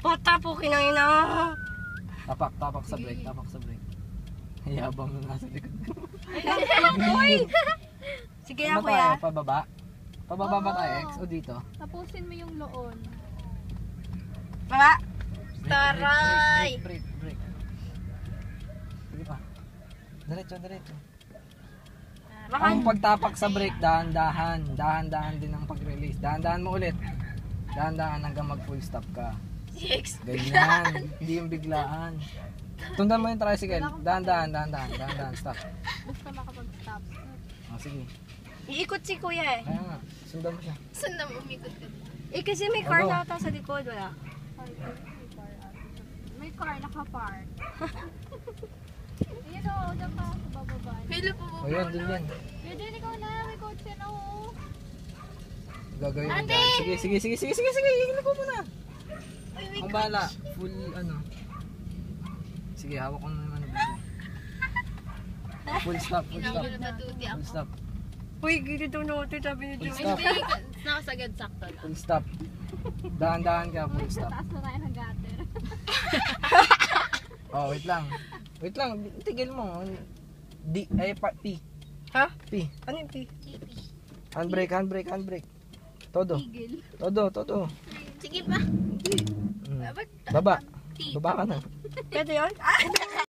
Bata po kinangina. Tapak sa brake, tapak sa brake. Hayabang na nasa likod ko. Uy! Sige na kuya. Pababa? Pababa ba tayo, X? O dito? Tapusin mo yung loon. Mga. Brake. Sige pa. Diretso. Ang pagtapak sa brake, dahan-dahan. Dahan-dahan din ang pag-release. Dahan-dahan mo ulit. Dahan-dahan hanggang mag-full stop ka. Ganyan. Hindi yung biglaan. Tundan mo yung tricycle. Dahan-dahan. Stop. Basta makapag-stop. O, sige. Iikot si kuya eh. Kaya nga. Sundan mo siya. Saan na umikot ka? Eh kasi may car na ata sa likod. Wala. May car naka-park. Ayan o, dyan pa ako bababa. Philip po. O, yun, din yan. Pwede ikaw na, may kotse na o. Gagawin mo dyan. Sige. Hihilo ko muna. Ang bala. Full, ano. Sige, hawak ko na naman. Full stop. Full stop. Uy, dito na ito. Sabi ni Full Joey. stop. Nakasagad sakto lang. Full stop. Dahan-dahan ka, full stop. Taas na tayo ng gutter. Oh, wait lang. Tigil mo. P. Ha? P. Ano yung P? Handbrake. Todo. Tigil. Todo. Sige pa. Baba. Baba ka na. Pwede yun? Ah!